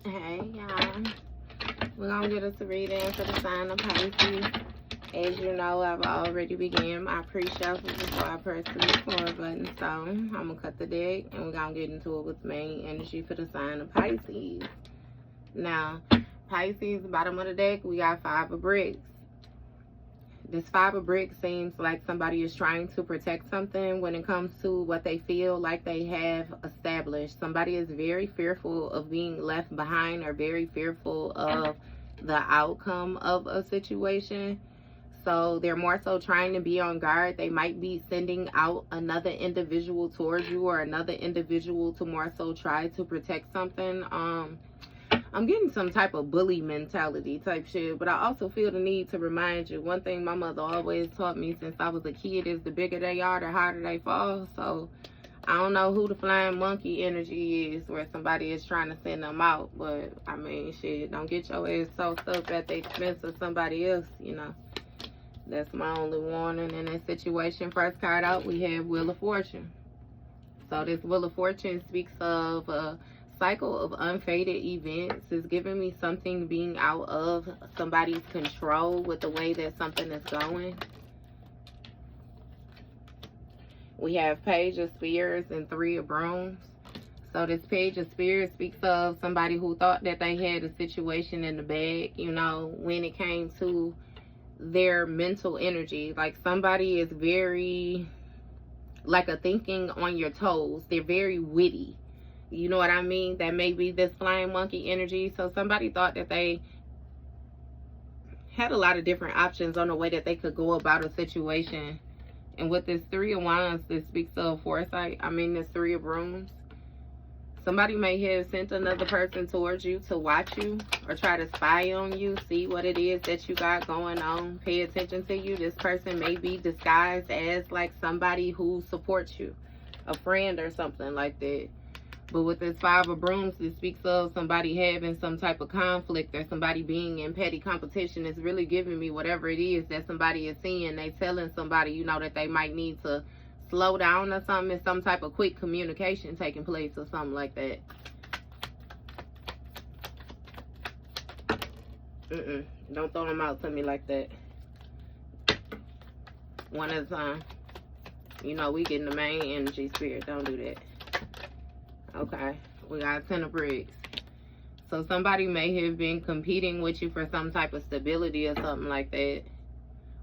Hey y'all, we're gonna get us a reading for the sign of Pisces. As you know, I've already began my pre-shuffle before I press the record button, so I'm gonna cut the deck and we're gonna get into it with main energy for the sign of Pisces. Now, Pisces, bottom of the deck, we got 5 of bricks. This 5 of bricks seems like somebody is trying to protect something when it comes to what they feel like they have established. Somebody is very fearful of being left behind or very fearful of the outcome of a situation. So they're more so trying to be on guard. They might be sending out another individual towards you or another individual to more so try to protect something. I'm getting some type of bully mentality type shit, but I also feel the need to remind you, one thing my mother always taught me since I was a kid is the bigger they are, the harder they fall. So I don't know who the flying monkey energy is where somebody is trying to send them out, but I mean, shit, don't get your ass soaked up at the expense of somebody else, you know. That's my only warning in this situation. First card out, we have Wheel of Fortune. So this Wheel of Fortune speaks of a cycle of unfaded events. Is giving me something being out of somebody's control with the way that something is going. We have Page of Spears and 3 of Brooms. So this Page of Spears speaks of somebody who thought that they had a situation in the bag, you know, when it came to their mental energy. Like somebody is very, like a thinking on your toes. They're very witty. You know what I mean? That may be this flying monkey energy. So somebody thought that they had a lot of different options on the way that they could go about a situation. And with this 3 of Wands, this speaks of foresight. I mean, this 3 of Brooms. Somebody may have sent another person towards you to watch you or try to spy on you, see what it is that you got going on, pay attention to you. This person may be disguised as like somebody who supports you, a friend or something like that. But with this 5 of Brooms, it speaks of somebody having some type of conflict or somebody being in petty competition. It's really giving me whatever it is that somebody is seeing. They telling somebody, you know, that they might need to slow down or something. Some type of quick communication taking place or something like that. Don't throw them out to me like that. One at a time. You know, we getting the main energy, spirit. Don't do that. Okay, we got 10 of bricks. So somebody may have been competing with you for some type of stability or something like that.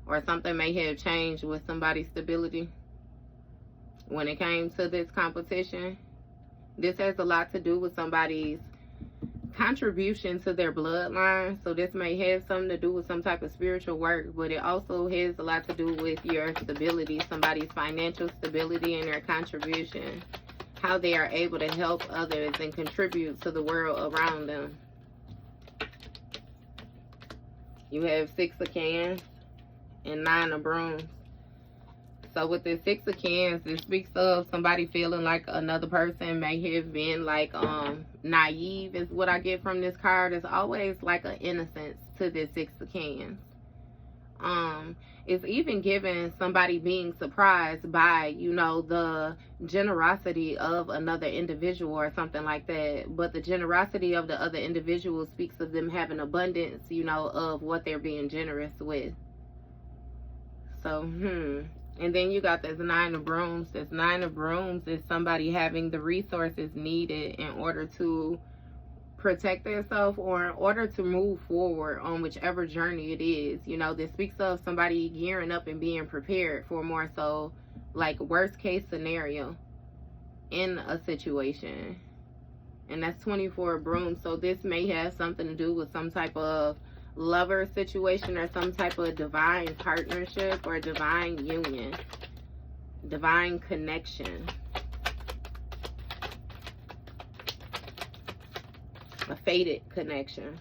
Or something may have changed with somebody's stability when it came to this competition. This has a lot to do with somebody's contribution to their bloodline. So this may have something to do with some type of spiritual work, but it also has a lot to do with your stability, somebody's financial stability and their contribution, how they are able to help others and contribute to the world around them. You have 6 of Cans and 9 of Brooms. So with the 6 of Cans, it speaks of somebody feeling like another person may have been like naive is what I get from this card. It's always like an innocence to this 6 of Cans. It's even giving somebody being surprised by, you know, the generosity of another individual or something like that. But the generosity of the other individual speaks of them having abundance, you know, of what they're being generous with. So, And then you got this 9 of Brooms. This 9 of Brooms is somebody having the resources needed in order to protect themselves or in order to move forward on whichever journey it is. You know, this speaks of somebody gearing up and being prepared for more so like worst case scenario in a situation. And that's 24 of Brooms. So this may have something to do with some type of lover situation or some type of divine partnership or divine union, divine connection. A fated connection.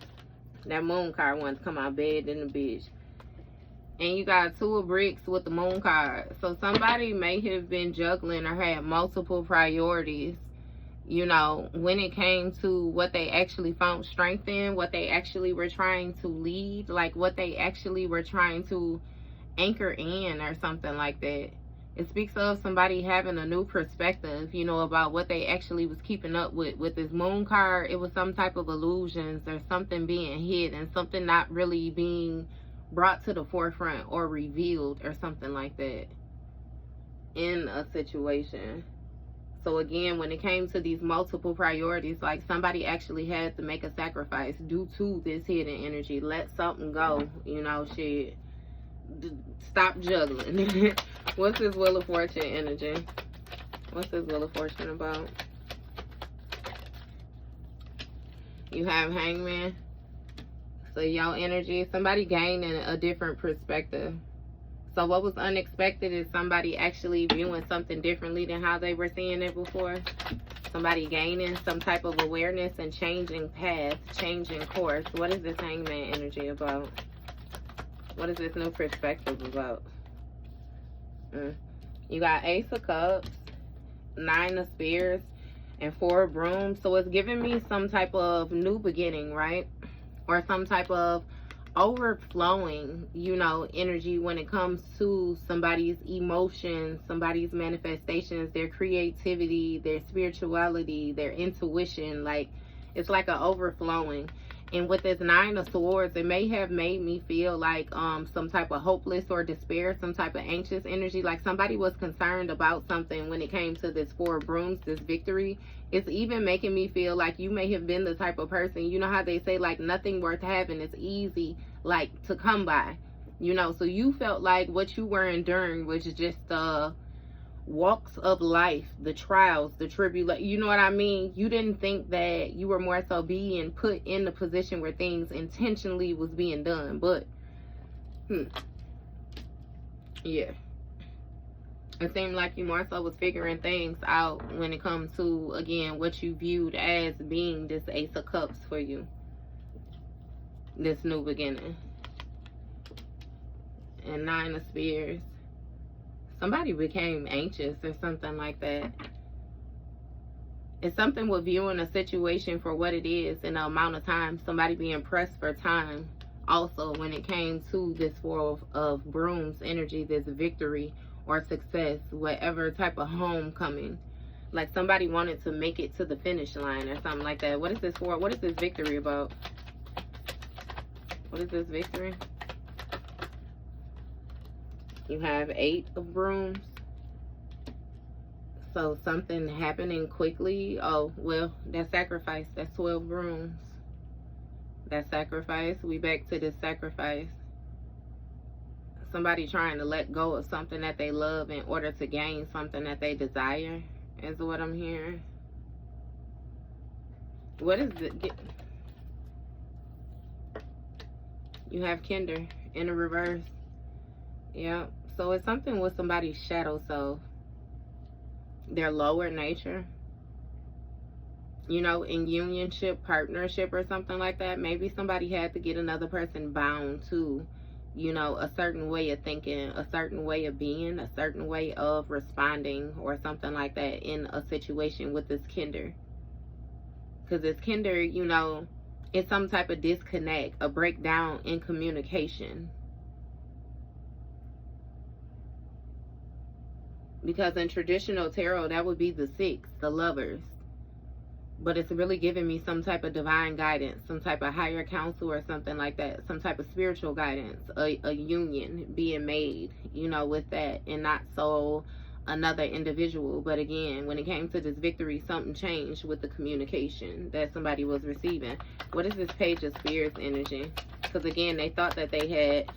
That moon card wants to come out bad in the bitch. And you got 2 of bricks with the moon card. So somebody may have been juggling or had multiple priorities, you know, when it came to what they actually found strength in, what they actually were trying to lead, like what they actually were trying to anchor in or something like that. It speaks of somebody having a new perspective, you know, about what they actually was keeping up with. With this moon card, it was some type of illusions or something being hid and something not really being brought to the forefront or revealed or something like that in a situation. So again, when it came to these multiple priorities, like somebody actually had to make a sacrifice due to this hidden energy. Let something go, you know, shit. Stop juggling. What's this Wheel of Fortune energy? What's this Wheel of Fortune about? You have Hangman. So your energy, somebody gaining a different perspective. So what was unexpected is somebody actually viewing something differently than how they were seeing it before. Somebody gaining some type of awareness and changing path, changing course. What is this Hangman energy about? What is this new perspective about? You got Ace of Cups, 9 of Spears, and 4 of Brooms. So it's giving me some type of new beginning, right? Or some type of overflowing, you know, energy when it comes to somebody's emotions, somebody's manifestations, their creativity, their spirituality, their intuition. Like, it's like an overflowing. And with this 9 of Swords, it may have made me feel like some type of hopeless or despair, some type of anxious energy. Like somebody was concerned about something when it came to this 4 of Brooms, this victory. It's even making me feel like you may have been the type of person, you know how they say like nothing worth having is easy like to come by, you know. So you felt like what you were enduring was just walks of life, the trials, the tribulation, you know what I mean? You didn't think that you were more so being put in the position where things intentionally was being done, but yeah, it seemed like you more so was figuring things out when it comes to, again, what you viewed as being this Ace of Cups for you, this new beginning. And 9 of Spears. Somebody became anxious or something like that. It's something with viewing a situation for what it is in the amount of time. Somebody being pressed for time. Also, when it came to this 4 of Brooms energy, this victory or success, whatever type of homecoming. Like somebody wanted to make it to the finish line or something like that. What is this for? What is this victory about? What is this victory? You have 8 of Brooms. So something happening quickly. Oh, well, that sacrifice. That's 12 Brooms. That sacrifice. We back to this sacrifice. Somebody trying to let go of something that they love in order to gain something that they desire, is what I'm hearing. What is it? You have Kinder in the reverse. Yeah. So it's something with somebody's shadow self, their lower nature, you know, in unionship, partnership, or something like that. Maybe somebody had to get another person bound to, you know, a certain way of thinking, a certain way of being, a certain way of responding, or something like that in a situation with this Kinder. Because this Kinder, you know, it's some type of disconnect, a breakdown in communication. Because in traditional tarot, that would be the 6, the Lovers. But it's really giving me some type of divine guidance, some type of higher counsel or something like that. Some type of spiritual guidance, a union being made, you know, with that. And not so another individual. But again, when it came to this victory, something changed with the communication that somebody was receiving. What is this Page of Spears energy? Because again, they thought that they had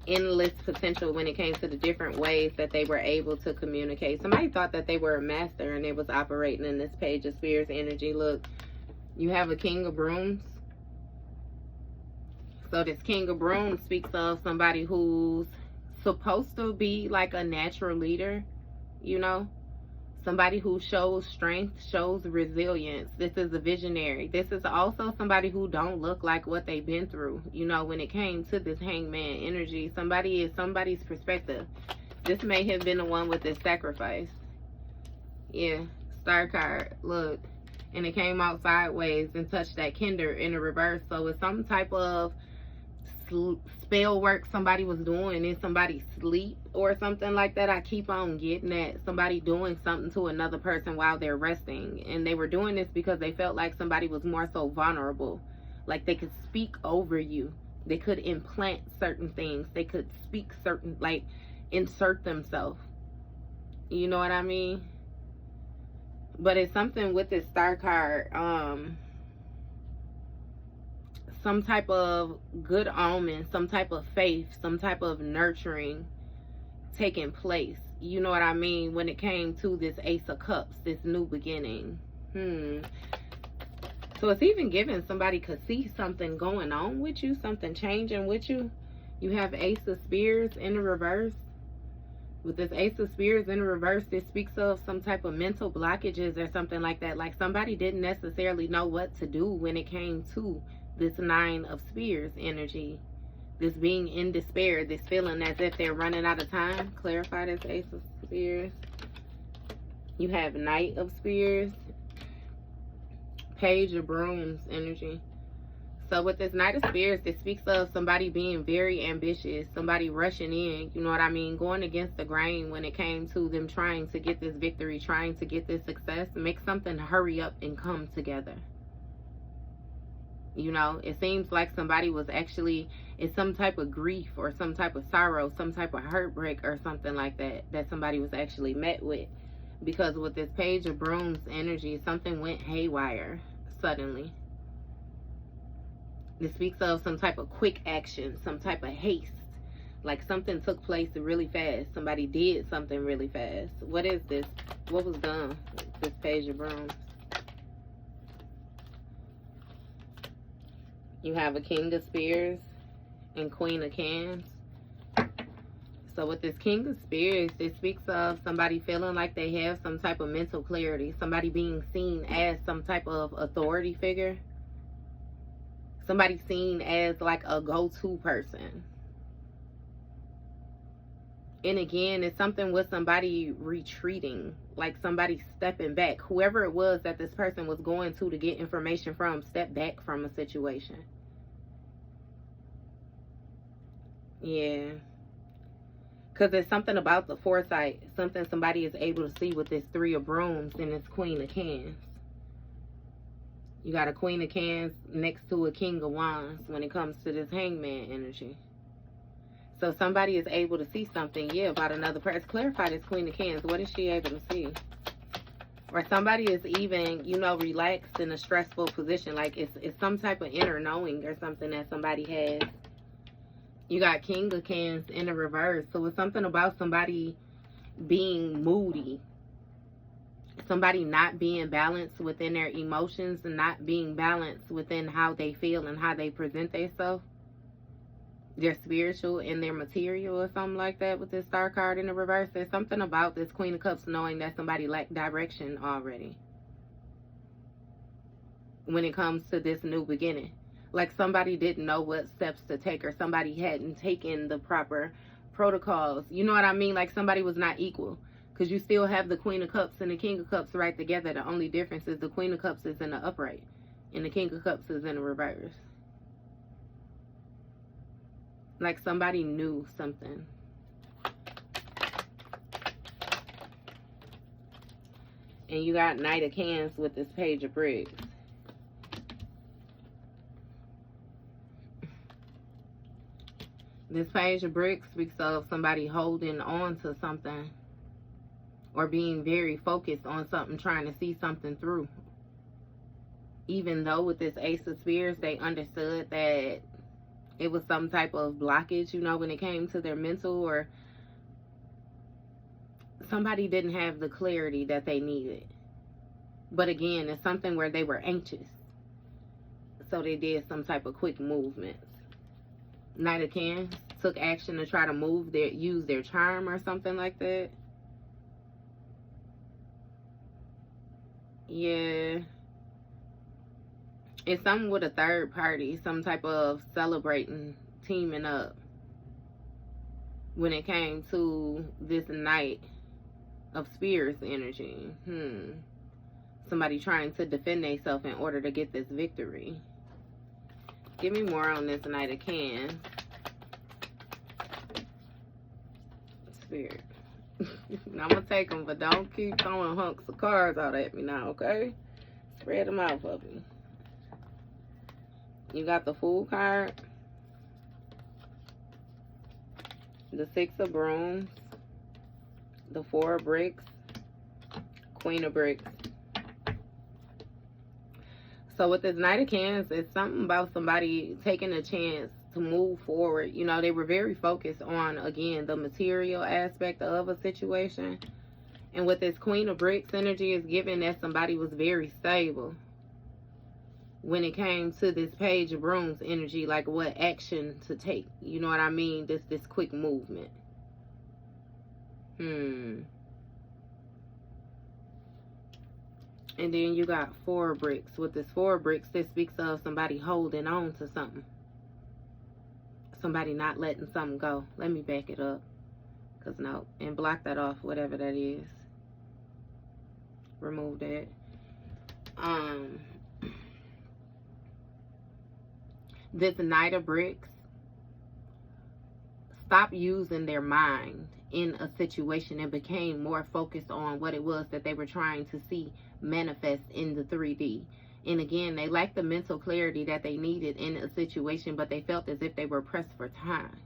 endless potential when it came to the different ways that they were able to communicate. Somebody thought that they were a master and they was operating in this Page of Spears energy. Look, you have a King of Brooms. So this King of Brooms speaks of somebody who's supposed to be like a natural leader, you know, somebody who shows strength, shows resilience. This is a visionary. This is also somebody who don't look like what they've been through. You know, when it came to this Hangman energy, somebody is somebody's perspective. This may have been the one with this sacrifice. Yeah, Star card. Look, and it came out sideways and touched that Kinder in the reverse. So it's some type of spell work somebody was doing in somebody's sleep or something like that. I keep on getting that somebody doing something to another person while they're resting, and they were doing this because they felt like somebody was more so vulnerable, like they could speak over you, they could implant certain things, they could speak certain, like insert themselves, you know what I mean? But it's something with this star card, some type of good omen, some type of faith, some type of nurturing taking place, you know what I mean, when it came to this Ace of Cups, this new beginning. So it's even giving somebody could see something going on with you, something changing with you. You have Ace of Spears in the reverse. With this Ace of Spears in the reverse, this speaks of some type of mental blockages or something like that. Like somebody didn't necessarily know what to do when it came to this Nine of Spears energy. This being in despair, this feeling as if they're running out of time. Clarify this Ace of Spears. You have Knight of Spears, Page of Brooms energy. So with this Knight of Spears, this speaks of somebody being very ambitious, somebody rushing in, you know what I mean, going against the grain when it came to them trying to get this victory, trying to get this success, make something hurry up and come together. You know, it seems like somebody was actually in some type of grief or some type of sorrow, some type of heartbreak or something like that, that somebody was actually met with. Because with this Page of Brooms energy, something went haywire suddenly. This speaks of some type of quick action, some type of haste. Like something took place really fast. Somebody did something really fast. What is this? What was done with this Page of Brooms? You have a King of Spears and Queen of Cans. So with this King of Spears, it speaks of somebody feeling like they have some type of mental clarity. Somebody being seen as some type of authority figure. Somebody seen as like a go-to person. And again, it's something with somebody retreating, like somebody stepping back. Whoever it was that this person was going to get information from, step back from a situation. Yeah. Because there's something about the foresight, something somebody is able to see with this Three of Brooms and this Queen of Cans. You got a Queen of Cans next to a King of Wands when it comes to this Hangman energy. So somebody is able to see something, yeah, about another person. Clarify this Queen of Cans. What is she able to see? Or somebody is even, you know, relaxed in a stressful position. Like it's some type of inner knowing or something that somebody has. You got King of Cans in the reverse. So it's something about somebody being moody. Somebody not being balanced within their emotions and not being balanced within how they feel and how they present themselves. Their spiritual and their material or something like that with this Star card in the reverse. There's something about this Queen of Cups knowing that somebody lacked direction already when it comes to this new beginning. Like somebody didn't know what steps to take, or somebody hadn't taken the proper protocols. You know what I mean? Like somebody was not equal. Because you still have the Queen of Cups and the King of Cups right together. The only difference is the Queen of Cups is in the upright and the King of Cups is in the reverse. Like somebody knew something. And you got Knight of Cans with this Page of Bricks. This Page of Bricks speaks of somebody holding on to something or being very focused on something, trying to see something through. Even though with this Ace of Spears, they understood that it was some type of blockage, you know, when it came to their mental, or somebody didn't have the clarity that they needed. But again, it's something where they were anxious. So they did some type of quick movements. Knight of Cans took action to try to use their charm or something like that. Yeah. It's something with a third party, some type of celebrating, teaming up when it came to this Knight of Spears energy. Somebody trying to defend themselves in order to get this victory. Give me more on this Knight of Cans. Spirit. I'm going to take them, but don't keep throwing hunks of cards out at me now, okay? Spread them out for me. You got the Fool card, the Six of Brooms, the Four of Bricks, Queen of Bricks. So with this Knight of Cans, it's something about somebody taking a chance to move forward. You know, they were very focused on, again, the material aspect of a situation. And with this Queen of Bricks energy, is given that somebody was very stable when it came to this Page of Brooms energy, like what action to take. You know what I mean? This quick movement. And then you got Four of Bricks. With this Four of Bricks, this speaks of somebody holding on to something. Somebody not letting something go. Let me back it up. Because no. And block that off, whatever that is. Remove that. This Knight of Bricks. Stop using their mind in a situation and became more focused on what it was that they were trying to see manifest in the 3D. And again, they lacked the mental clarity that they needed in a situation, but they felt as if they were pressed for time,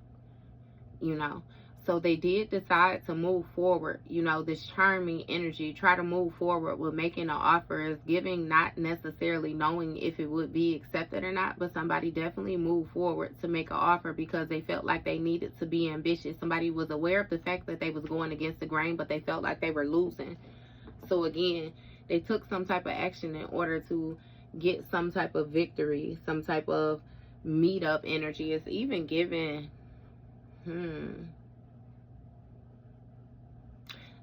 you know. So they did decide to move forward, you know, this charming energy, try to move forward with making an offer, is giving, not necessarily knowing if it would be accepted or not, but somebody definitely moved forward to make an offer because they felt like they needed to be ambitious. Somebody was aware of the fact that they was going against the grain, but they felt like they were losing. So again, they took some type of action in order to get some type of victory, some type of meet-up energy. It's even given,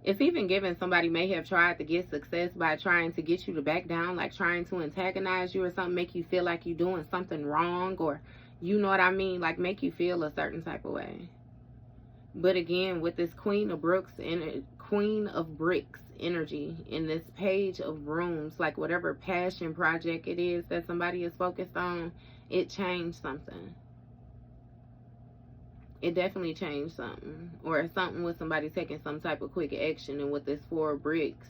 it's even given somebody may have tried to get success by trying to get you to back down, like trying to antagonize you or something, make you feel like you're doing something wrong, or you know what I mean, like make you feel a certain type of way. But again, with this Queen of Bricks energy in this Page of Brooms, like whatever passion project it is that somebody is focused on, it changed something. It definitely changed something. Or something with somebody taking some type of quick action. And with this Four of Bricks,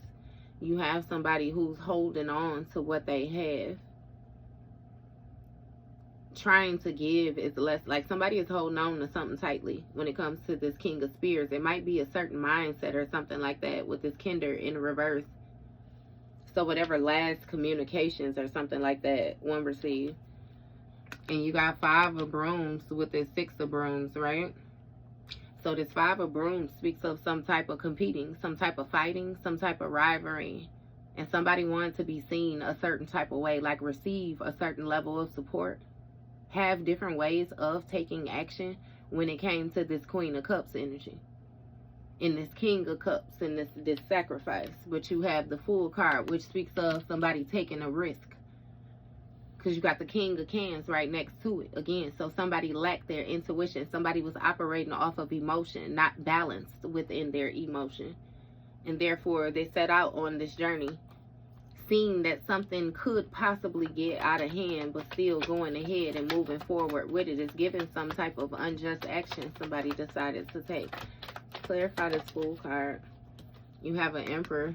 you have somebody who's holding on to what they have. Trying to give is less, like somebody is holding on to something tightly when it comes to this King of Spears. It might be a certain mindset or something like that with this Kinder in reverse. So whatever last communications or something like that one received. And you got Five of Brooms with this Six of Brooms, right? So this Five of Brooms speaks of some type of competing, some type of fighting, some type of rivalry. And somebody wanted to be seen a certain type of way, like receive a certain level of support. Have different ways of taking action when it came to this Queen of Cups energy. In this King of Cups and this sacrifice. But you have the Fool card, which speaks of somebody taking a risk. Because you got the King of Cans right next to it. Again, so somebody lacked their intuition. Somebody was operating off of emotion, not balanced within their emotion. And therefore, they set out on this journey, seeing that something could possibly get out of hand, but still going ahead and moving forward with it. Is given some type of unjust action somebody decided to take. Clarify this Fool card. You have an Emperor.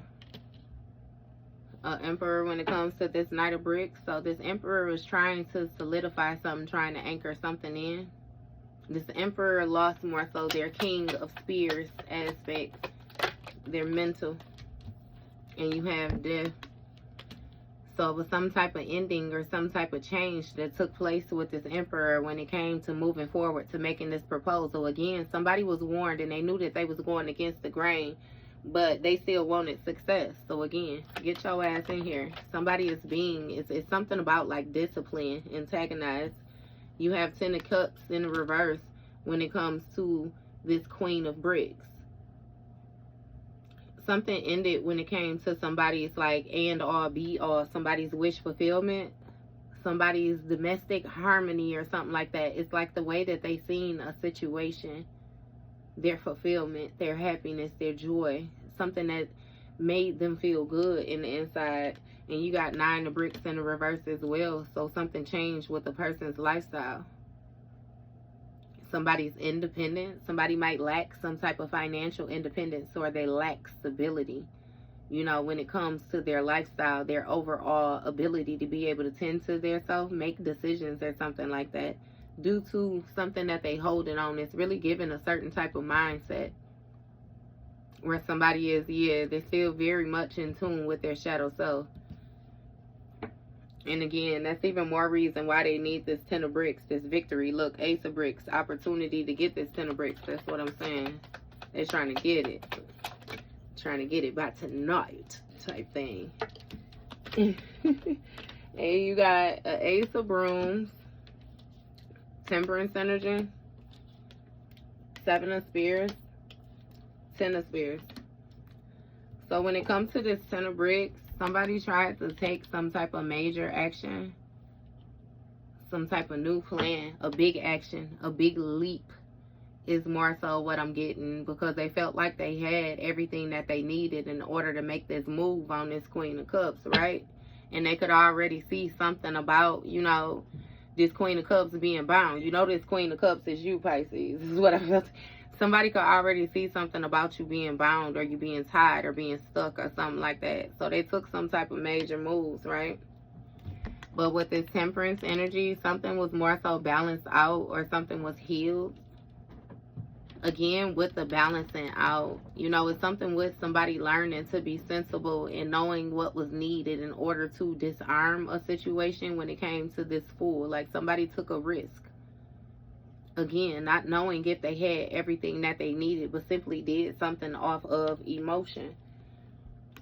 Emperor when it comes to this Knight of Bricks. So this Emperor is trying to solidify something, trying to anchor something in. This Emperor lost more so their King of Spears aspect, their mental. And you have Death. So it was some type of ending or some type of change that took place with this Emperor when it came to moving forward to making this proposal. Again, somebody was warned and they knew that they was going against the grain, but they still wanted success. So again, get your ass in here. Somebody is being, it's something about like discipline, antagonized. You have Ten of Cups in reverse when it comes to this Queen of Bricks. Something ended when it came to somebody's like and all be all, somebody's wish fulfillment, somebody's domestic harmony or something like that. It's like the way that they seen a situation, their fulfillment, their happiness, their joy, something that made them feel good in the inside. And you got Nine of Bricks in the reverse as well. So something changed with the person's lifestyle. somebody's independence. Somebody might lack some type of financial independence, or they lack stability, you know, when it comes to their lifestyle, their overall ability to be able to tend to their self, make decisions or something like that, due to something that they holding on. It's really giving a certain type of mindset where somebody is, they're still very much in tune with their shadow self. And again, that's even more reason why they need this 10 of bricks, this victory. Look, Ace of bricks, opportunity to get this 10 of bricks. That's what I'm saying. They're trying to get it. Trying to get it by tonight type thing. And you got an Ace of brooms, temperance energy, 7 of spears, 10 of spears. So when it comes to this 10 of bricks, somebody tried to take some type of major action, some type of new plan, a big action, a big leap is more so what I'm getting, because they felt like they had everything that they needed in order to make this move on this Queen of Cups, right? And they could already see something about, you know, this Queen of Cups being bound. You know, this Queen of Cups is you, Pisces. This is what I felt. Somebody could already see something about you being bound, or you being tied, or being stuck, or something like that. So they took some type of major moves, right? But with this temperance energy, something was more so balanced out, or something was healed. Again, with the balancing out, you know, it's something with somebody learning to be sensible and knowing what was needed in order to disarm a situation when it came to this Fool. Like somebody took a risk. Again, not knowing if they had everything that they needed, but simply did something off of emotion.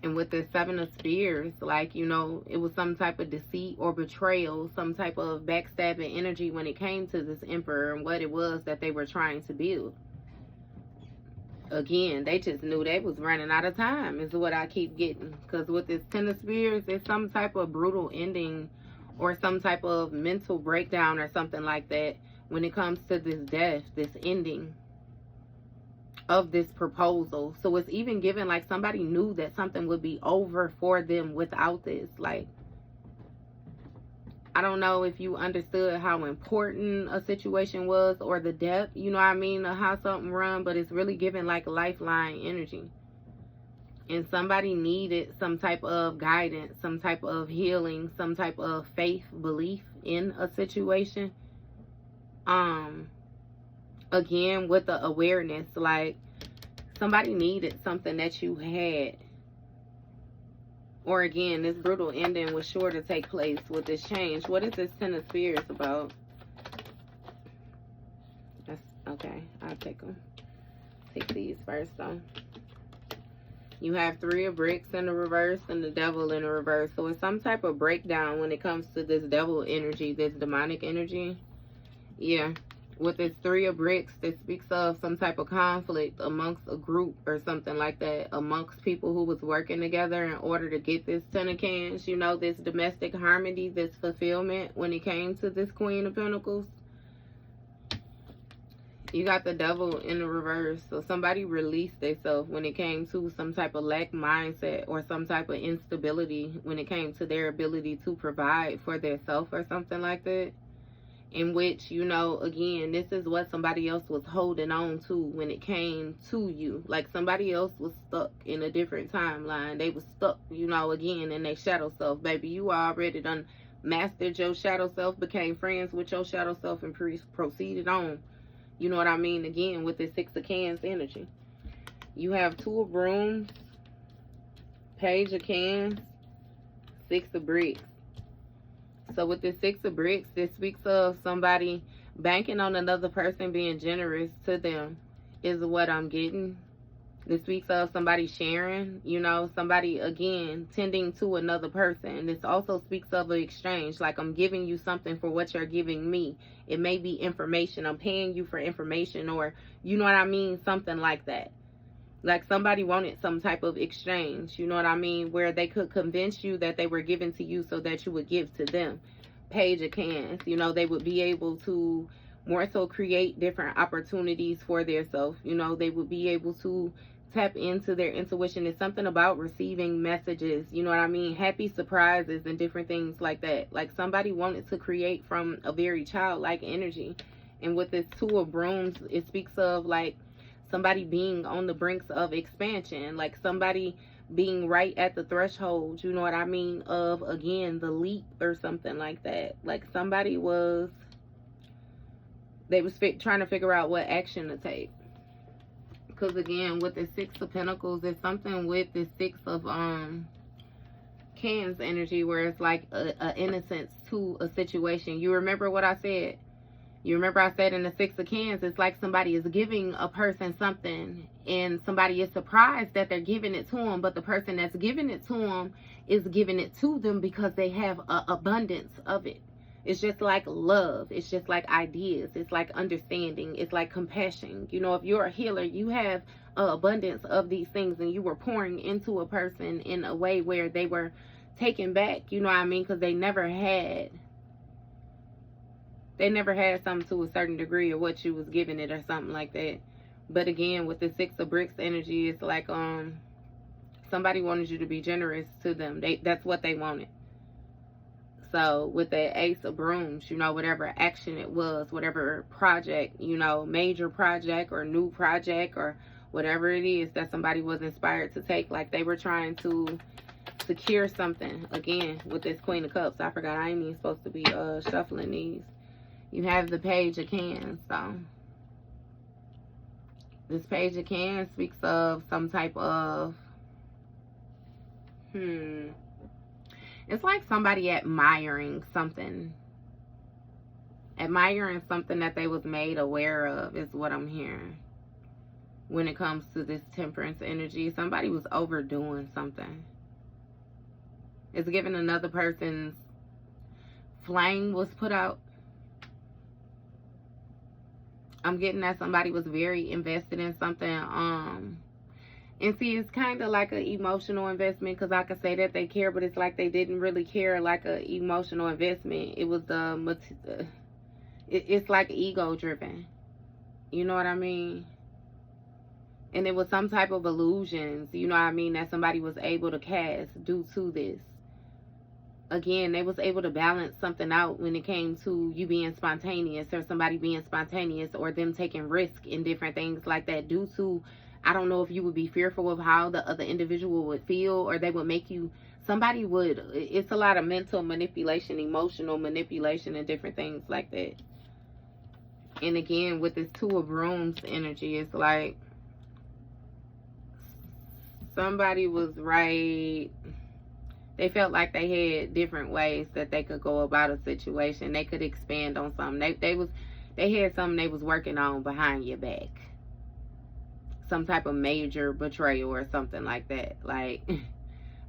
And with the 7 of spears, like, you know, it was some type of deceit or betrayal, some type of backstabbing energy when it came to this Emperor and what it was that they were trying to build. Again, they just knew they was running out of time, is what I keep getting. Because with this 10 of spears, it's some type of brutal ending, or some type of mental breakdown or something like that when it comes to this death, this ending of this proposal. So it's even given like somebody knew that something would be over for them without this. Like, I don't know if you understood how important a situation was, or the depth, you know what I mean, of how something run, but it's really giving like lifeline energy. And somebody needed some type of guidance, some type of healing, some type of faith, belief in a situation. Again, with the awareness, like somebody needed something that you had. Or again, this brutal ending was sure to take place with this change. What is this 10 of spears about? That's okay. I'll take them. Take these first though. You have 3 of bricks in the reverse and the devil in the reverse. So it's some type of breakdown when it comes to this devil energy, this demonic energy. Yeah. With this 3 of bricks, this speaks of some type of conflict amongst a group or something like that, amongst people who was working together in order to get this 10 of cans, you know, this domestic harmony, this fulfillment when it came to this Queen of Pentacles. You got the devil in the reverse. So somebody released themselves when it came to some type of lack mindset, or some type of instability when it came to their ability to provide for their self or something like that. In which, you know, again, this is what somebody else was holding on to when it came to you. Like somebody else was stuck in a different timeline. They was stuck, you know, again, in their shadow self. Baby, you already done mastered your shadow self, became friends with your shadow self, and proceeded on. You know what I mean? Again, with this 6 of cans energy. You have 2 of brooms, page of cans, 6 of bricks. So with this 6 of bricks, this speaks of somebody banking on another person being generous to them, is what I'm getting. This speaks of somebody sharing, you know, somebody, again, tending to another person. And this also speaks of an exchange, like I'm giving you something for what you're giving me. It may be information. I'm paying you for information, or, you know what I mean, something like that. Like somebody wanted some type of exchange, you know what I mean, where they could convince you that they were given to you so that you would give to them. Page of cans, you know, they would be able to more so create different opportunities for themselves. You know, they would be able to tap into their intuition. It's something about receiving messages, you know what I mean, happy surprises and different things like that. Like somebody wanted to create from a very childlike energy And with this Two of Brooms, it speaks of like somebody being on the brinks of expansion, like somebody being right at the threshold, you know what I mean, of, again, the leap or something like that. Like somebody was, they was trying to figure out what action to take. Because again, with the Six of Pentacles, there's something with the Six of Cans energy where it's like a innocence to a situation. You remember what I said? You remember I said in the Six of Cans, it's like somebody is giving a person something and somebody is surprised that they're giving it to them, but the person that's giving it to them is giving it to them because they have an abundance of it. It's just like love. It's just like ideas. It's like understanding. It's like compassion. You know, if you're a healer, you have an abundance of these things and you were pouring into a person in a way where they were taken back, you know what I mean, because they never had something to a certain degree of what you was giving it or something like that. But again, with the Six of Bricks energy, it's like somebody wanted you to be generous to them. That's what they wanted. So with the Ace of Brooms, you know, whatever action it was, whatever project, you know, major project or new project or whatever it is that somebody was inspired to take, like they were trying to secure something. Again, with this Queen of Cups, I forgot I ain't even supposed to be shuffling these. You have the Page of Cans. So this Page of Cans speaks of some type of it's like somebody admiring something that they was made aware of is what I'm hearing. When it comes to this Temperance energy, somebody was overdoing something. It's giving another person's flame was put out. I'm getting that somebody was very invested in something. And see, it's kind of like an emotional investment, because I could say that they care, but it's like they didn't really care like an emotional investment. It was it's like ego driven. You know what I mean? And it was some type of illusions, you know what I mean, that somebody was able to cast due to this. Again, they was able to balance something out when it came to you being spontaneous or somebody being spontaneous or them taking risk in different things like that due to, I don't know if you would be fearful of how the other individual would feel, or they would make you, somebody would, it's a lot of mental manipulation, emotional manipulation and different things like that. And again, with this Two of Brooms energy, it's like somebody was right. They felt like they had different ways that they could go about a situation. They could expand on something. They had something they was working on behind your back. Some type of major betrayal or something like that. Like,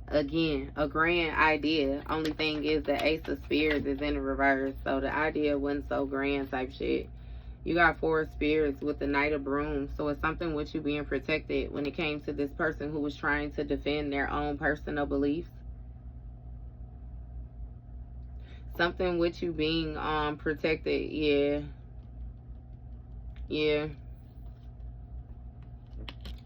again, a grand idea. Only thing is the Ace of Spears is in the reverse. So the idea wasn't so grand type shit. You got Four of Spears with the Knight of Brooms. So it's something with you being protected when it came to this person who was trying to defend their own personal beliefs. Something with you being protected. Yeah.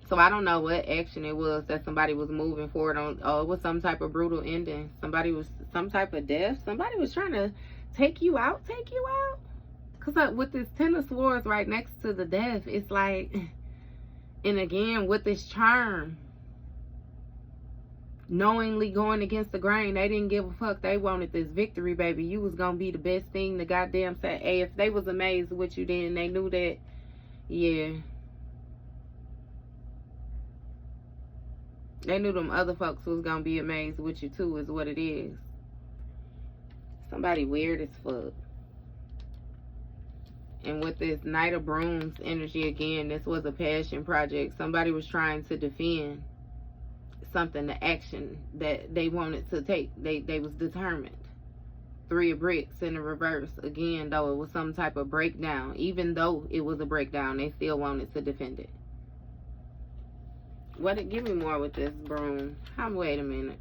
So I don't know what action it was that somebody was moving forward on. Oh, it was some type of brutal ending. Somebody was, some type of death. Somebody was trying to take you out. Because with this Ten of Swords right next to the death, it's like, and again, with this charm, knowingly going against the grain, they didn't give a fuck. They wanted this victory, baby. You was going to be the best thing the goddamn said. Hey, if they was amazed with you, then they knew that, yeah. They knew them other folks was going to be amazed with you too, is what it is. Somebody weird as fuck. And with this Knight of Brooms energy, again, this was a passion project. Somebody was trying to defend something, the action that they wanted to take. They was determined. Three of Bricks in the reverse. Again, though, it was some type of breakdown. Even though it was a breakdown, they still wanted to defend it. Give me more with this broom. Wait a minute.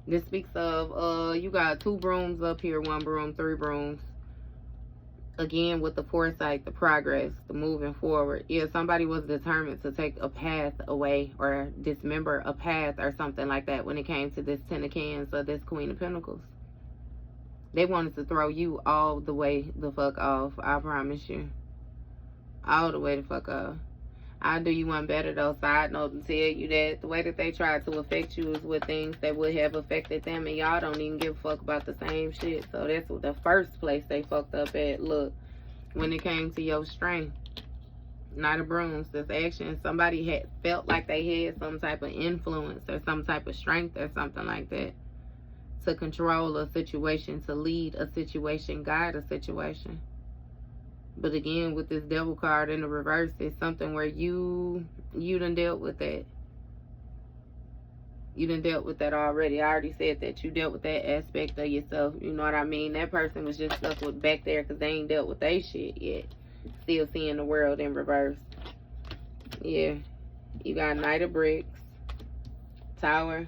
This speaks of, you got 2 brooms up here, 1 broom, 3 brooms. Again, with the foresight, the progress, the moving forward. Yeah, somebody was determined to take a path away or dismember a path or something like that when it came to this Ten of Cans or this Queen of Pentacles. They wanted to throw you all the way the fuck off. I promise you. All the way the fuck off. I'll do you one better though. Side note and tell you that the way that they tried to affect you is with things that would have affected them, and y'all don't even give a fuck about the same shit. So that's the first place they fucked up at. Look, when it came to your strength. Knight of Brooms, this action, somebody had felt like they had some type of influence or some type of strength or something like that to control a situation, to lead a situation, guide a situation. But again, with this Devil card in the reverse, it's something where you done dealt with that. You done dealt with that already. I already said that you dealt with that aspect of yourself. You know what I mean? That person was just stuck with back there because they ain't dealt with their shit yet. Still seeing the world in reverse. Yeah. You got Knight of Bricks, Tower,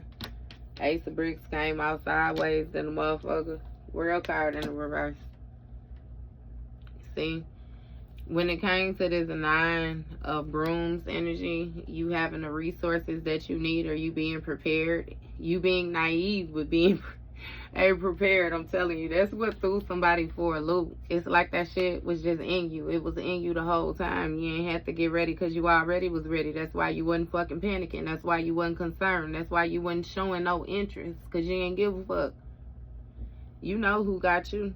Ace of Bricks came out sideways than the motherfucker. World card in the reverse. See? When it came to this Nine of Brooms energy, you having the resources that you need, or you being prepared. You being naive with being prepared, I'm telling you. That's what threw somebody for a loop. It's like that shit was just in you. It was in you the whole time. You ain't have to get ready because you already was ready. That's why you wasn't fucking panicking. That's why you wasn't concerned. That's why you wasn't showing no interest, because you ain't give a fuck. You know who got you.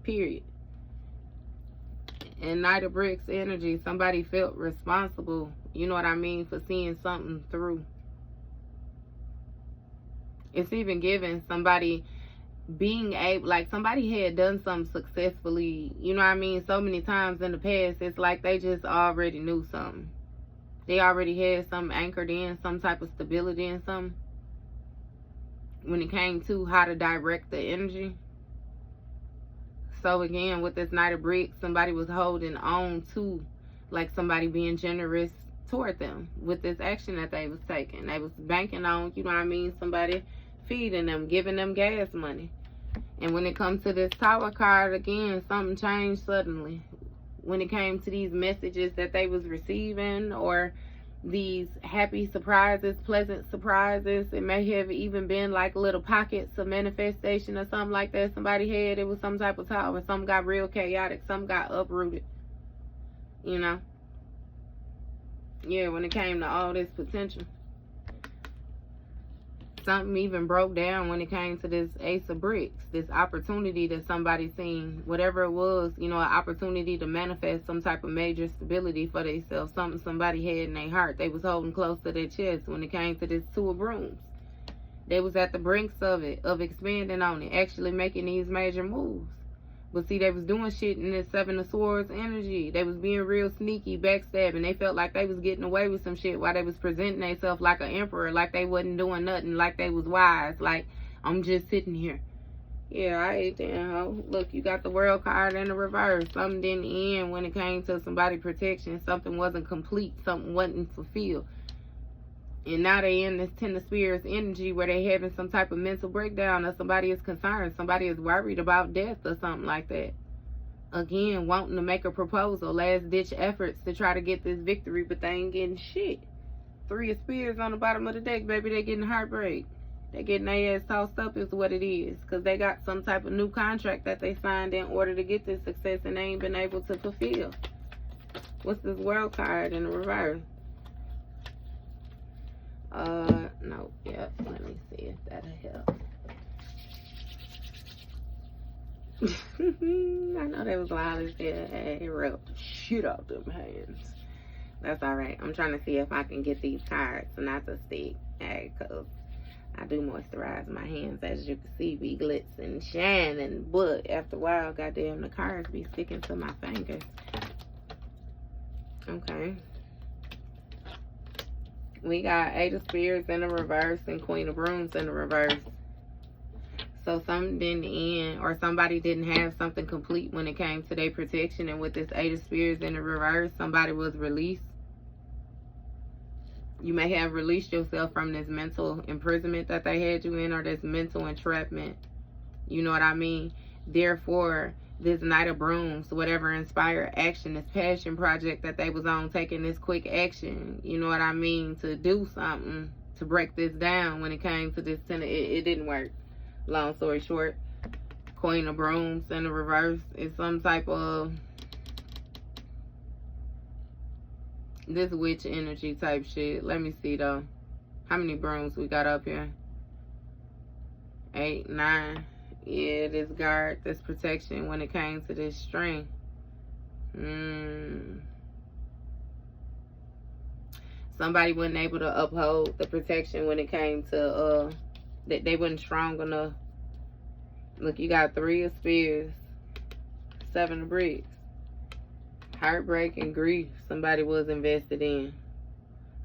Period. And Knight of Bricks energy, somebody felt responsible, you know what I mean, for seeing something through. It's even giving somebody being able, like somebody had done something successfully, you know what I mean, so many times in the past. It's like they just already knew something. They already had something anchored in, some type of stability in something. When it came to how to direct the energy. So again, with this Knight of Bricks, somebody was holding on to, like somebody being generous toward them with this action that they was taking. They was banking on, you know what I mean, somebody feeding them, giving them gas money. And when it comes to this Tower card, again, something changed suddenly. When it came to these messages that they was receiving, or these happy surprises, pleasant surprises. It may have even been like little pockets of manifestation or something like that somebody had. It was some type of tower. Some got real chaotic. Some got uprooted. You know? Yeah, when it came to all this potential. Something even broke down when it came to this Ace of Bricks. This opportunity that somebody seen. Whatever it was, you know, an opportunity to manifest some type of major stability for themselves. Something somebody had in their heart. They was holding close to their chest when it came to this Two of Brooms. They was at the brinks of it, of expanding on it, actually making these major moves. But see, they was doing shit in this Seven of Swords energy. They was being real sneaky, backstabbing. They felt like they was getting away with some shit while they was presenting themselves like an emperor, like they wasn't doing nothing, like they was wise, like, I'm just sitting here. Yeah, I ain't that hoe. Look, you got the World card in the reverse. Something didn't end when it came to somebody protection. Something wasn't complete. Something wasn't fulfilled. And now they in this Ten of Spears energy where they having some type of mental breakdown, or somebody is concerned. Somebody is worried about death or something like that. Again, wanting to make a proposal. Last ditch efforts to try to get this victory, but they ain't getting shit. Three of Spears on the bottom of the deck, baby. They getting heartbreak. They getting their ass tossed up is what it is. Because they got some type of new contract that they signed in order to get this success, and they ain't been able to fulfill. What's this World card in the reverse? No, yeah, let me see if that'll help. I know that was loud as hell. It rubbed the shit out them hands. That's alright. I'm trying to see if I can get these cards not to stick. Because I do moisturize my hands, as you can see, be glitz and shining. But after a while, goddamn, the cards be sticking to my fingers. Okay. We got Eight of Spears in the reverse and Queen of Brooms in the reverse. So something didn't end, or somebody didn't have something complete when it came to their protection. And with this Eight of Spears in the reverse, somebody was released. You may have released yourself from this mental imprisonment that they had you in, or this mental entrapment. You know what I mean? Therefore, this Knight of Brooms, whatever inspired action, this passion project that they was on, taking this quick action, you know what I mean, to do something, to break this down when it came to this, it didn't work. Long story short, Queen of Brooms in the reverse is some type of this witch energy type shit. Let me see though. How many brooms we got up here? 8, 9. Yeah, this guard, this protection when it came to this string. Somebody wasn't able to uphold the protection when it came to that they wasn't strong enough. Look, you got 3 of Spears, 7 of Bricks. Heartbreak and grief somebody was invested in.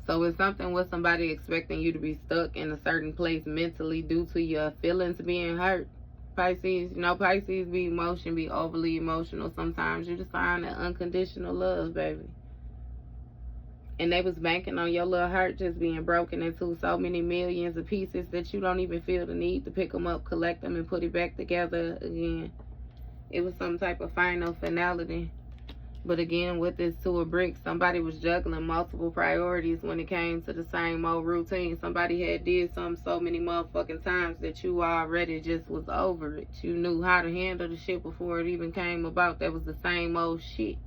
So it's something with somebody expecting you to be stuck in a certain place mentally due to your feelings being hurt. Pisces, you know, Pisces be overly emotional sometimes. You just find that unconditional love, baby. And they was banking on your little heart just being broken into so many millions of pieces that you don't even feel the need to pick them up, collect them, and put it back together again. It was some type of final finality. But again, with this 2 of Bricks, somebody was juggling multiple priorities when it came to the same old routine. Somebody had did something so many motherfucking times that you already just was over it. You knew how to handle the shit before it even came about. That was the same old shit.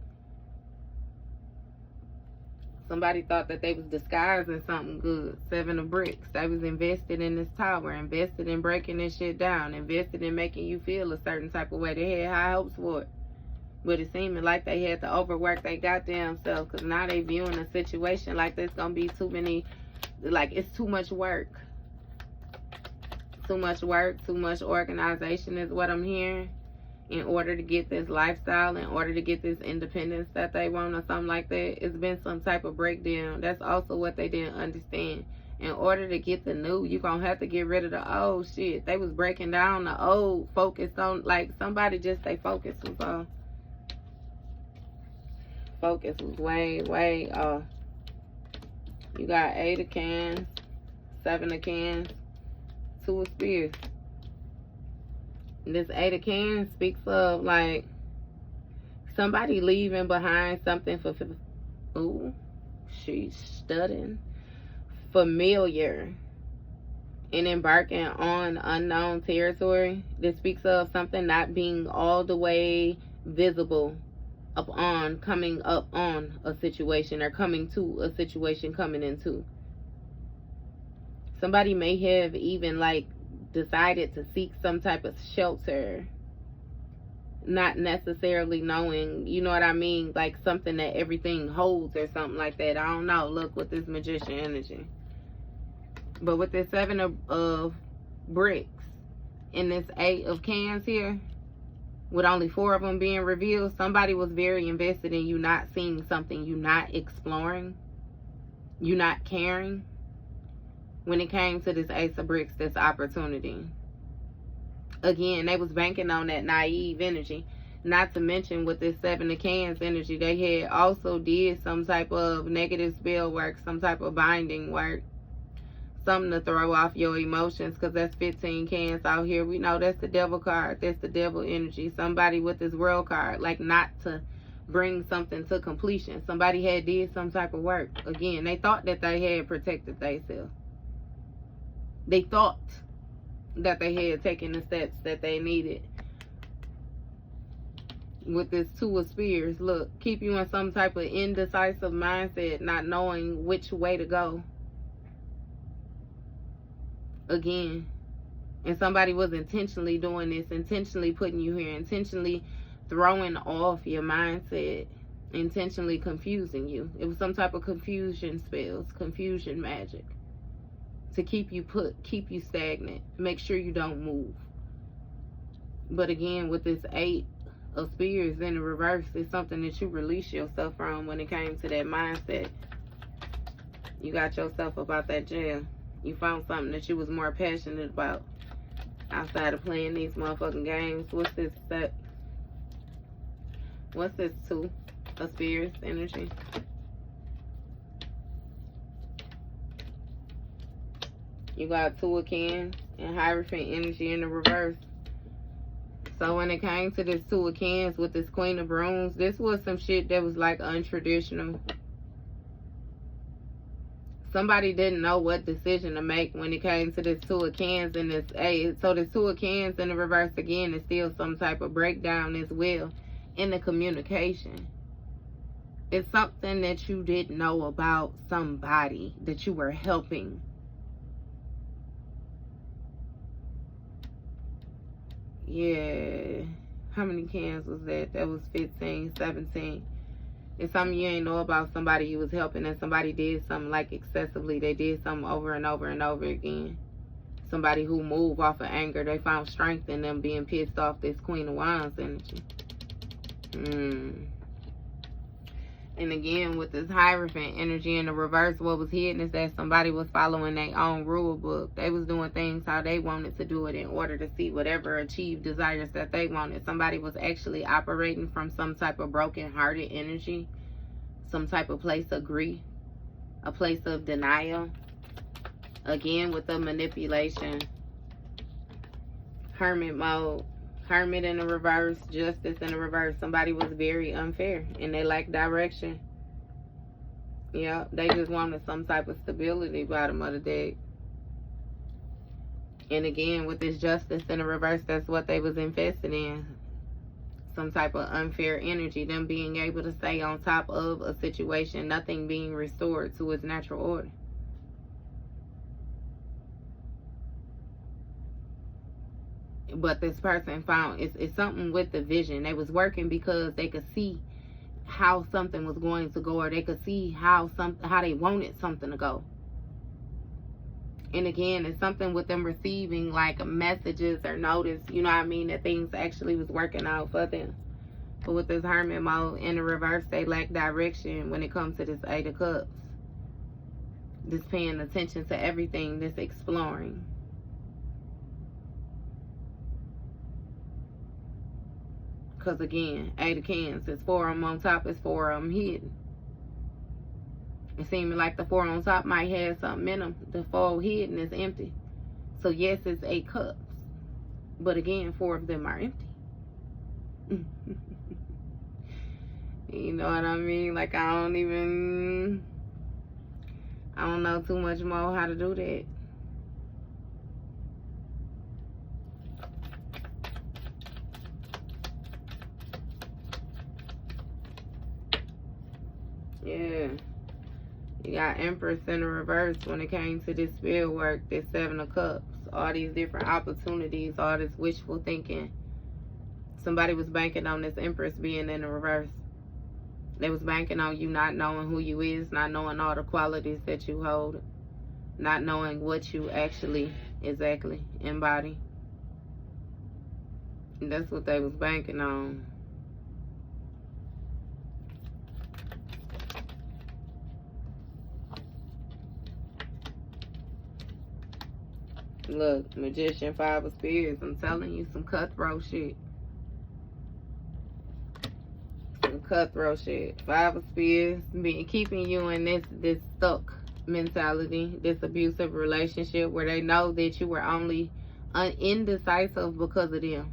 Somebody thought that they was disguising something good. 7 of Bricks. They was invested in this tower, invested in breaking this shit down, invested in making you feel a certain type of way. They had high hopes for it. But it seemed like they had to overwork their goddamn self, because now they viewing a situation like there's going to be too many, like it's too much work. Too much work, too much organization is what I'm hearing. In order to get this lifestyle, in order to get this independence that they want or something like that, it's been some type of breakdown. That's also what they didn't understand. In order to get the new, you're going to have to get rid of the old shit. They was breaking down the old, focused on, like somebody just say focus was on. Focus was way off. You got 8 of Cans, 7 of Cans, 2 of Spears. This 8 of Cans speaks of like somebody leaving behind something for ooh, she's studying familiar and embarking on unknown territory. This speaks of something not being all the way visible coming up on a situation, or coming to a situation, coming into. Somebody may have even like decided to seek some type of shelter, not necessarily knowing, you know what I mean, like something that everything holds or something like that. I don't know. Look with this Magician energy. But with this 7 of Bricks and this 8 of Cans here, with only 4 of them being revealed, somebody was very invested in you not seeing something, you not exploring, you not caring. When it came to this Ace of Bricks, this opportunity. Again, they was banking on that naive energy. Not to mention with this 7 of Cans energy, they had also did some type of negative spell work, some type of binding work. Something to throw off your emotions, because that's 15 Cans out here. We know that's the devil card. That's the devil energy. Somebody with this world card, like not to bring something to completion. Somebody had did some type of work. Again, they thought that they had protected themselves. They thought that they had taken the steps that they needed. With this 2 of Spears, look, keep you in some type of indecisive mindset, not knowing which way to go. Again, and somebody was intentionally doing this, intentionally putting you here, intentionally throwing off your mindset, intentionally confusing you. It was some type of confusion spells, confusion magic, to keep you stagnant, make sure you don't move. But again, with this 8 of Spears in the reverse, it's something that you release yourself from when it came to that mindset. You got yourself up out that jail. You found something that you was more passionate about outside of playing these motherfucking games. What's this set? What's this 2 of Spears energy? You got 2 of Cans and Hierophant energy in the reverse. So when it came to this 2 of Cans with this Queen of Brooms, this was some shit that was like untraditional. somebody didn't know what decision to make when it came to this Two of Cans and this Eight. So this Two of Cans in the reverse again is still some type of breakdown as well in the communication. It's something that you didn't know about somebody that you were helping. Yeah. How many cans was that? That was 15, 17. It's something you ain't know about somebody you was helping, and somebody did something like excessively. They did something over and over and over again. Somebody who moved off of anger. They found strength in them being pissed off. This Queen of Wands energy. And again, with this Hierophant energy in the reverse, what was hidden is that somebody was following their own rule book. They was doing things how they wanted to do it in order to see whatever achieved desires that they wanted. Somebody was actually operating from some type of broken-hearted energy, some type of place of grief, a place of denial. Again, with the manipulation. Hermit mode. Hermit in the reverse, Justice in the reverse. Somebody was very unfair and they lacked direction. Yeah, they just wanted some type of stability, bottom of the deck. And again, with this Justice in the reverse, that's what they was invested in. Some type of unfair energy. Them being able to stay on top of a situation, nothing being restored to its natural order. But this person found it's something with the vision. They was working because they could see how something was going to go, or they could see how they wanted something to go. And again, it's something with them receiving like messages or notice, you know what I mean, that things actually was working out for them. But with this Hermit mode in the reverse, they lack direction when it comes to this Eight of Cups. This paying attention to everything, this exploring. Because again, Eight of Cans, it's 4 of them on top, it's 4 of them hidden. It seems like the 4 on top might have something in them. The 4 hidden is empty. So yes, it's 8 cups. But again, 4 of them are empty. You know what I mean? Like I don't know too much more how to do that. Yeah. You got Empress in the reverse when it came to this spell work, this 7 of Cups. All these different opportunities, all this wishful thinking. Somebody was banking on this Empress being in the reverse. They was banking on you not knowing who you is, not knowing all the qualities that you hold, not knowing what you actually exactly embody. And that's what they was banking on. Look, Magician, 5 of Spears. I'm telling you, some cutthroat shit. Some cutthroat shit. 5 of Spears, keeping you in this stuck mentality, this abusive relationship where they know that you were only indecisive because of them.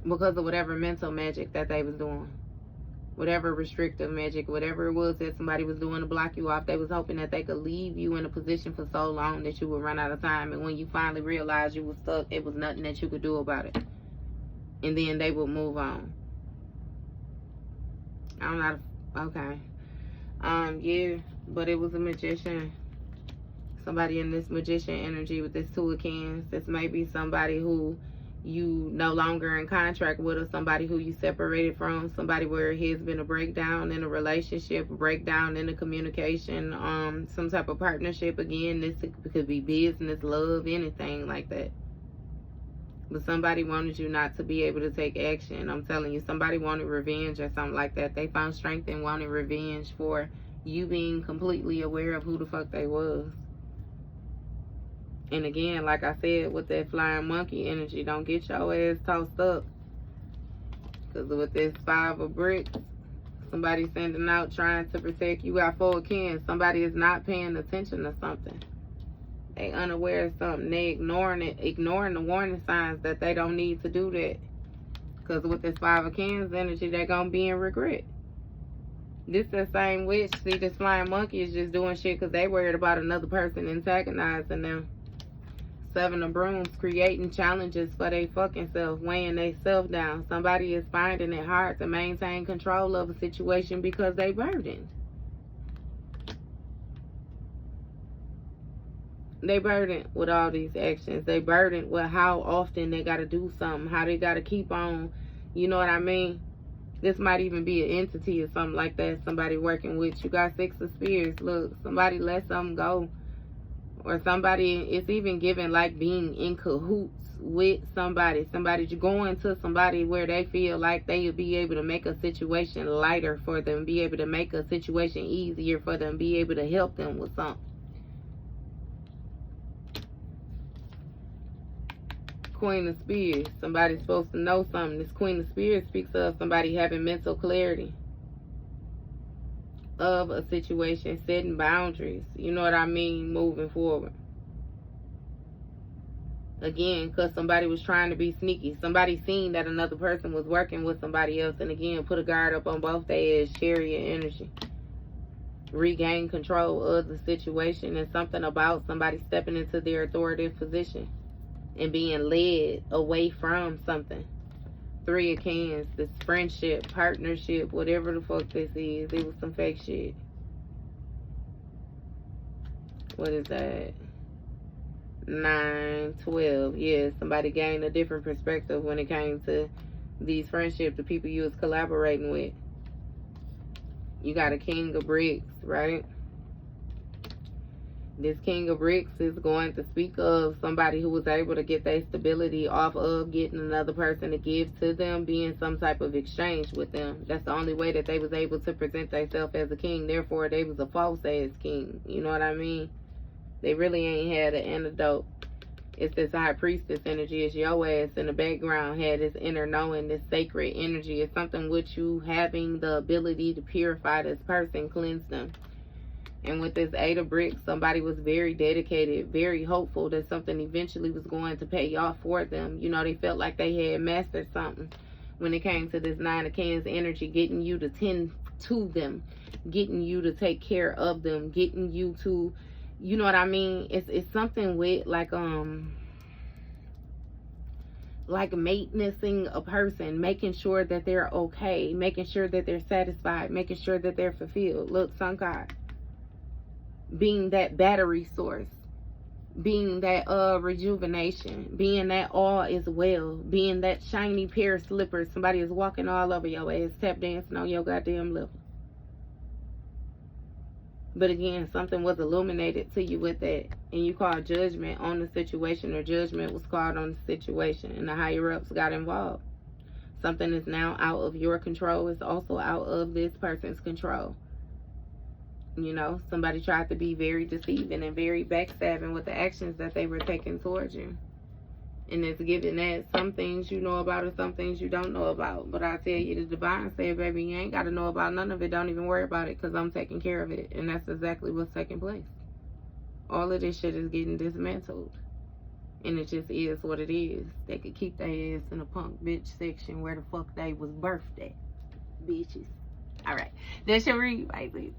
Because of whatever mental magic that they was doing. Whatever restrictive magic, whatever it was that somebody was doing to block you off, they was hoping that they could leave you in a position for so long that you would run out of time. And when you finally realized you was stuck, it was nothing that you could do about it. And then they would move on. I'm not, okay. Yeah, but it was a magician. Somebody in this magician energy with this 2 of Cans. This may be somebody who you no longer in contract with, or somebody who you separated from, somebody where has been a breakdown in a relationship, a breakdown in the communication, some type of partnership. Again, this could be business, love, anything like that. But somebody wanted you not to be able to take action. I'm telling you, somebody wanted revenge or something like that. They found strength in wanting revenge for you being completely aware of who the fuck they was. And again, like I said, with that flying monkey energy, don't get your ass tossed up. Because with this 5 of bricks, somebody sending out trying to protect you. Got 4 of Cans. Somebody is not paying attention to something. They unaware of something. They ignoring it, ignoring the warning signs that they don't need to do that. Because with this 5 of Cans energy, they're going to be in regret. This the same witch. See, this flying monkey is just doing shit because they worried about another person antagonizing them. Seven of Brooms, creating challenges for their fucking self, weighing they self down. Somebody is finding it hard to maintain control of a situation because they burdened. They burdened with all these actions. They burdened with how often they got to do something, how they got to keep on. You know what I mean? This might even be an entity or something like that. Somebody working with you. Got Six of Spears. Look, somebody let something go. Or somebody, it's even given like being in cahoots with somebody. Somebody, you're going to somebody where they feel like they will be able to make a situation lighter for them, be able to make a situation easier for them, be able to help them with something. Queen of Spears, somebody's supposed to know something. This Queen of Spears speaks of somebody having mental clarity of a situation, setting boundaries, you know what I mean, moving forward. Again, because somebody was trying to be sneaky. Somebody seen that another person was working with somebody else, and again, put a guard up on both their edges, Chariot energy. Regain control of the situation, and something about somebody stepping into their authoritative position and being led away from something. Three of Cans, this friendship, partnership, whatever the fuck this is. It was some fake shit. What is that? 9, 12. Yeah, somebody gained a different perspective when it came to these friendships, the people you was collaborating with. You got a King of Bricks, right? This King of Bricks is going to speak of somebody who was able to get their stability off of getting another person to give to them, being some type of exchange with them. That's the only way that they was able to present themselves as a king. Therefore, they was a false-ass king. You know what I mean? They really ain't had an antidote. It's this High Priestess energy. It's your ass in the background had this inner knowing, this sacred energy. It's something with you having the ability to purify this person, cleanse them. And with this Eight of Bricks, somebody was very dedicated, very hopeful that something eventually was going to pay off for them. You know, they felt like they had mastered something when it came to this Nine of Cans energy, getting you to tend to them, getting you to take care of them, getting you to, you know what I mean? It's something with like maintenancing a person, making sure that they're okay, making sure that they're satisfied, making sure that they're fulfilled. Look, Sun card. Being that battery source, being that rejuvenation, being that all is well, being that shiny pair of slippers. Somebody is walking all over your ass, tap dancing on your goddamn level. But again, something was illuminated to you with that, and you called judgment on the situation, or judgment was called on the situation, and the higher ups got involved. Something is now out of your control. It's also out of this person's control. You know, somebody tried to be very deceiving and very backstabbing with the actions that they were taking towards you. And it's given that some things you know about and some things you don't know about. But I tell you, the divine said, baby, you ain't got to know about none of it. Don't even worry about it, because I'm taking care of it. And that's exactly what's taking place. All of this shit is getting dismantled. And it just is what it is. They could keep their ass in a punk bitch section where the fuck they was birthed at. Bitches. All right. That's your read, baby.